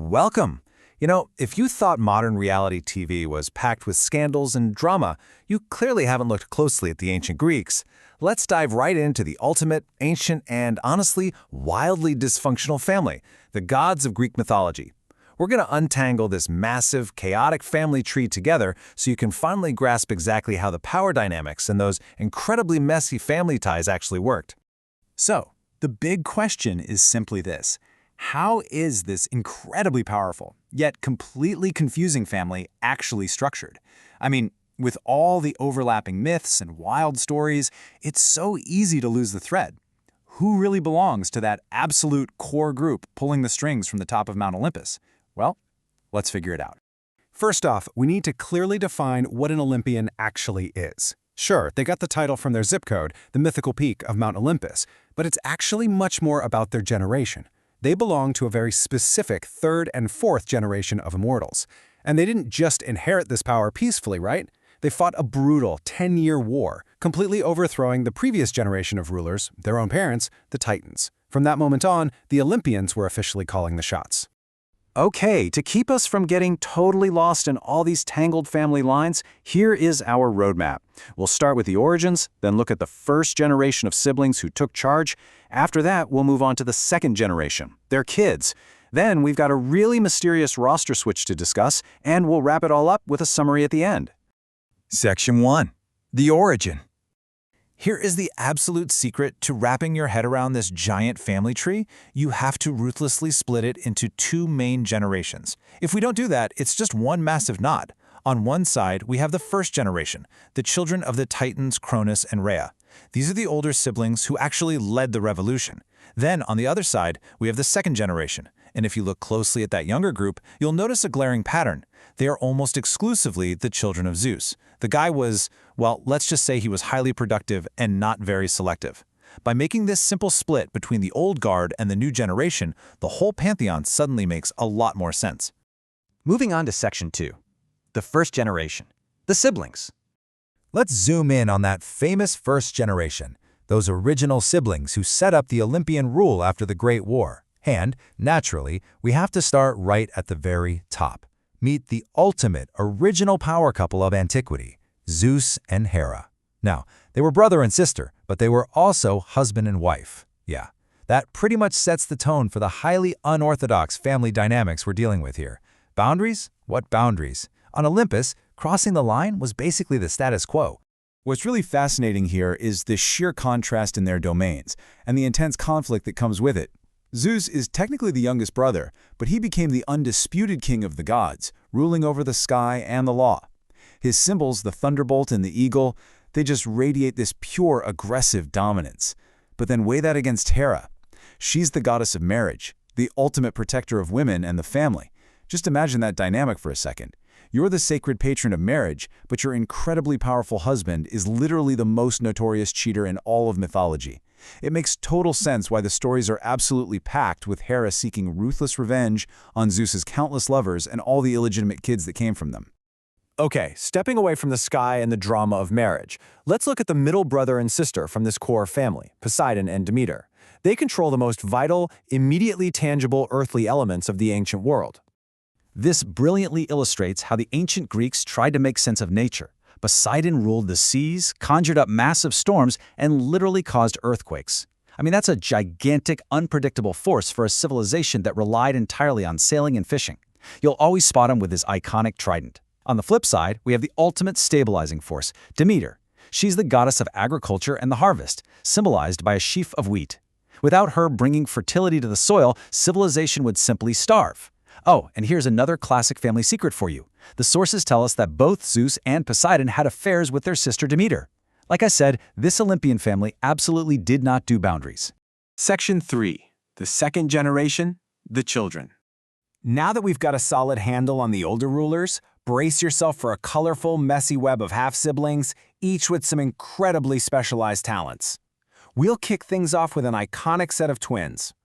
Welcome! If you thought modern reality TV was packed with scandals and drama, you clearly haven't looked closely at the ancient Greeks. Let's dive right into the ultimate, ancient, and honestly, wildly dysfunctional family, the gods of Greek mythology. We're going to untangle this massive, chaotic family tree together so you can finally grasp exactly how the power dynamics and those incredibly messy family ties actually worked. So, the big question is simply this. How is this incredibly powerful, yet completely confusing family actually structured? I mean, with all the overlapping myths and wild stories, it's so easy to lose the thread. Who really belongs to that absolute core group pulling the strings from the top of Mount Olympus? Well, let's figure it out. First off, we need to clearly define what an Olympian actually is. Sure, they got the title from their zip code, the mythical peak of Mount Olympus, but it's actually much more about their generation. They belong to a very specific third and fourth generation of immortals. And they didn't just inherit this power peacefully, right? They fought a brutal 10-year war, completely overthrowing the previous generation of rulers, their own parents, the Titans. From that moment on, the Olympians were officially calling the shots. Okay, to keep us from getting totally lost in all these tangled family lines, here is our roadmap. We'll start with the origins, then look at the first generation of siblings who took charge. After that, we'll move on to the second generation, their kids. Then we've got a really mysterious roster switch to discuss, and we'll wrap it all up with a summary at the end. Section 1. The Origin. Here is the absolute secret to wrapping your head around this giant family tree. You have to ruthlessly split it into two main generations. If we don't do that, it's just one massive knot. On one side, we have the first generation, the children of the Titans Cronus and Rhea. These are the older siblings who actually led the revolution. Then, on the other side, we have the second generation. And if you look closely at that younger group, you'll notice a glaring pattern. They are almost exclusively the children of Zeus. The guy was, well, let's just say he was highly productive and not very selective. By making this simple split between the old guard and the new generation, the whole pantheon suddenly makes a lot more sense. Moving on to Section 2. The first generation. The siblings. Let's zoom in on that famous first generation, those original siblings who set up the Olympian rule after the Great War. And, naturally, we have to start right at the very top. Meet the ultimate, original power couple of antiquity, Zeus and Hera. Now, they were brother and sister, but they were also husband and wife. Yeah, that pretty much sets the tone for the highly unorthodox family dynamics we're dealing with here. Boundaries? What boundaries? On Olympus, crossing the line was basically the status quo. What's really fascinating here is the sheer contrast in their domains and the intense conflict that comes with it. Zeus is technically the youngest brother, but he became the undisputed king of the gods, ruling over the sky and the law. His symbols, the thunderbolt and the eagle, they just radiate this pure, aggressive dominance. But then weigh that against Hera. She's the goddess of marriage, the ultimate protector of women and the family. Just imagine that dynamic for a second. You're the sacred patron of marriage, but your incredibly powerful husband is literally the most notorious cheater in all of mythology. It makes total sense why the stories are absolutely packed with Hera seeking ruthless revenge on Zeus's countless lovers and all the illegitimate kids that came from them. Okay, stepping away from the sky and the drama of marriage, let's look at the middle brother and sister from this core family, Poseidon and Demeter. They control the most vital, immediately tangible earthly elements of the ancient world. This brilliantly illustrates how the ancient Greeks tried to make sense of nature. Poseidon ruled the seas, conjured up massive storms, and literally caused earthquakes. I mean, that's a gigantic, unpredictable force for a civilization that relied entirely on sailing and fishing. You'll always spot him with his iconic trident. On the flip side, we have the ultimate stabilizing force, Demeter. She's the goddess of agriculture and the harvest, symbolized by a sheaf of wheat. Without her bringing fertility to the soil, civilization would simply starve. Oh, and here's another classic family secret for you. The sources tell us that both Zeus and Poseidon had affairs with their sister Demeter. Like I said, this Olympian family absolutely did not do boundaries. Section 3. The second generation, the children. Now that we've got a solid handle on the older rulers, brace yourself for a colorful, messy web of half-siblings, each with some incredibly specialized talents. We'll kick things off with an iconic set of twins.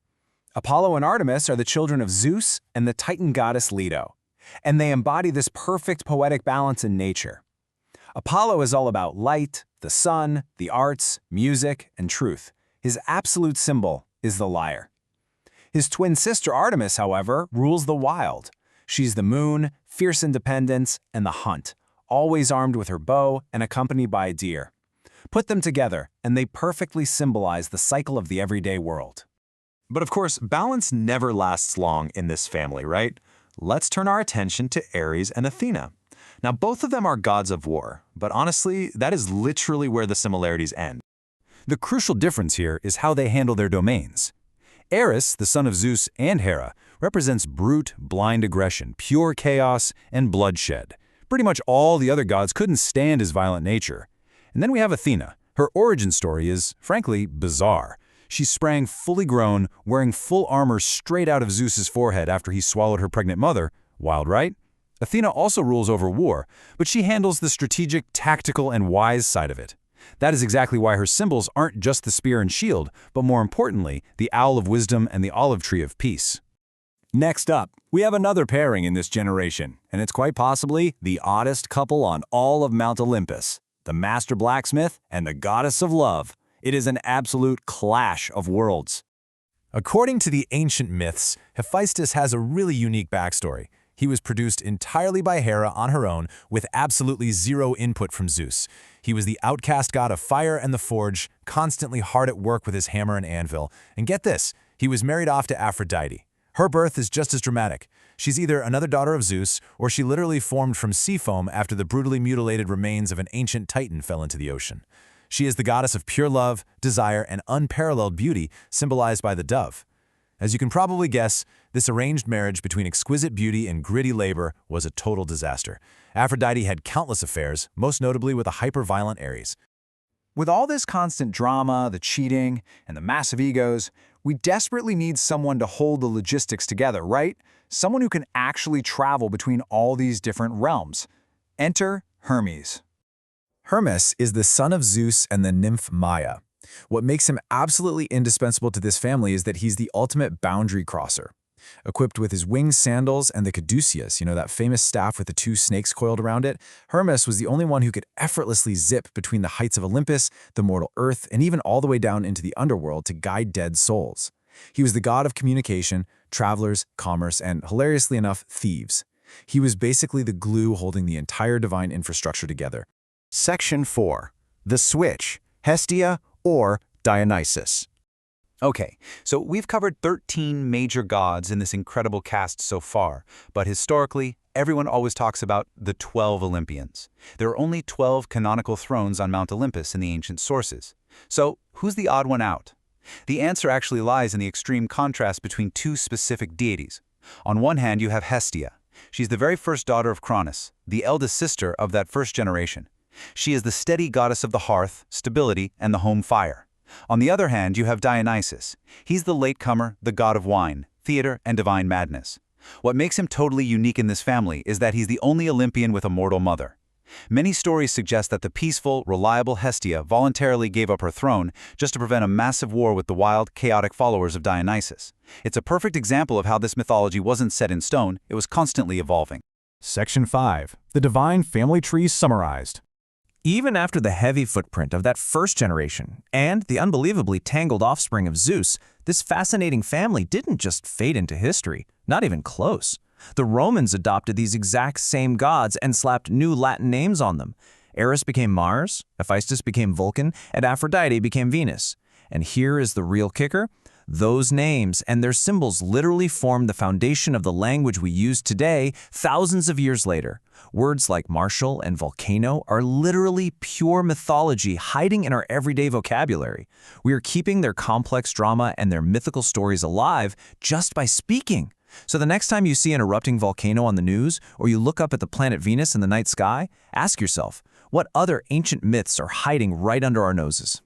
Apollo and Artemis are the children of Zeus and the Titan goddess Leto, and they embody this perfect poetic balance in nature. Apollo is all about light, the sun, the arts, music, and truth. His absolute symbol is the lyre. His twin sister Artemis, however, rules the wild. She's the moon, fierce independence, and the hunt, always armed with her bow and accompanied by a deer. Put them together, and they perfectly symbolize the cycle of the everyday world. But of course, balance never lasts long in this family, right? Let's turn our attention to Ares and Athena. Now, both of them are gods of war, but honestly, that is literally where the similarities end. The crucial difference here is how they handle their domains. Ares, the son of Zeus and Hera, represents brute, blind aggression, pure chaos, and bloodshed. Pretty much all the other gods couldn't stand his violent nature. And then we have Athena. Her origin story is, frankly, bizarre. She sprang fully grown, wearing full armor straight out of Zeus's forehead after he swallowed her pregnant mother. Wild, right? Athena also rules over war, but she handles the strategic, tactical, and wise side of it. That is exactly why her symbols aren't just the spear and shield, but more importantly, the owl of wisdom and the olive tree of peace. Next up, we have another pairing in this generation, and it's quite possibly the oddest couple on all of Mount Olympus, the master blacksmith and the goddess of love. It is an absolute clash of worlds. According to the ancient myths, Hephaestus has a really unique backstory. He was produced entirely by Hera on her own, with absolutely zero input from Zeus. He was the outcast god of fire and the forge, constantly hard at work with his hammer and anvil. And get this, he was married off to Aphrodite. Her birth is just as dramatic. She's either another daughter of Zeus, or she literally formed from sea foam after the brutally mutilated remains of an ancient titan fell into the ocean. She is the goddess of pure love, desire, and unparalleled beauty, symbolized by the dove. As you can probably guess, this arranged marriage between exquisite beauty and gritty labor was a total disaster. Aphrodite had countless affairs, most notably with a hyper-violent Ares. With all this constant drama, the cheating, and the massive egos, we desperately need someone to hold the logistics together, right? Someone who can actually travel between all these different realms. Enter Hermes. Hermes is the son of Zeus and the nymph Maia. What makes him absolutely indispensable to this family is that he's the ultimate boundary crosser. Equipped with his winged sandals and the caduceus, that famous staff with the two snakes coiled around it, Hermes was the only one who could effortlessly zip between the heights of Olympus, the mortal earth, and even all the way down into the underworld to guide dead souls. He was the god of communication, travelers, commerce, and, hilariously enough, thieves. He was basically the glue holding the entire divine infrastructure together. Section 4. The Switch, Hestia or Dionysus. Okay, so we've covered 13 major gods in this incredible cast so far, but historically, everyone always talks about the 12 Olympians. There are only 12 canonical thrones on Mount Olympus in the ancient sources. So, who's the odd one out? The answer actually lies in the extreme contrast between two specific deities. On one hand, you have Hestia. She's the very first daughter of Cronus, the eldest sister of that first generation. She is the steady goddess of the hearth, stability, and the home fire. On the other hand, you have Dionysus. He's the latecomer, the god of wine, theater, and divine madness. What makes him totally unique in this family is that he's the only Olympian with a mortal mother. Many stories suggest that the peaceful, reliable Hestia voluntarily gave up her throne just to prevent a massive war with the wild, chaotic followers of Dionysus. It's a perfect example of how this mythology wasn't set in stone, it was constantly evolving. Section 5. The Divine Family Tree Summarized. Even after the heavy footprint of that first generation and the unbelievably tangled offspring of Zeus, this fascinating family didn't just fade into history, not even close. The Romans adopted these exact same gods and slapped new Latin names on them. Eris became Mars, Hephaestus became Vulcan, and Aphrodite became Venus. And here is the real kicker. Those names and their symbols literally form the foundation of the language we use today, thousands of years later. Words like martial and volcano are literally pure mythology hiding in our everyday vocabulary. We are keeping their complex drama and their mythical stories alive just by speaking. So the next time you see an erupting volcano on the news, or you look up at the planet Venus in the night sky, ask yourself, what other ancient myths are hiding right under our noses?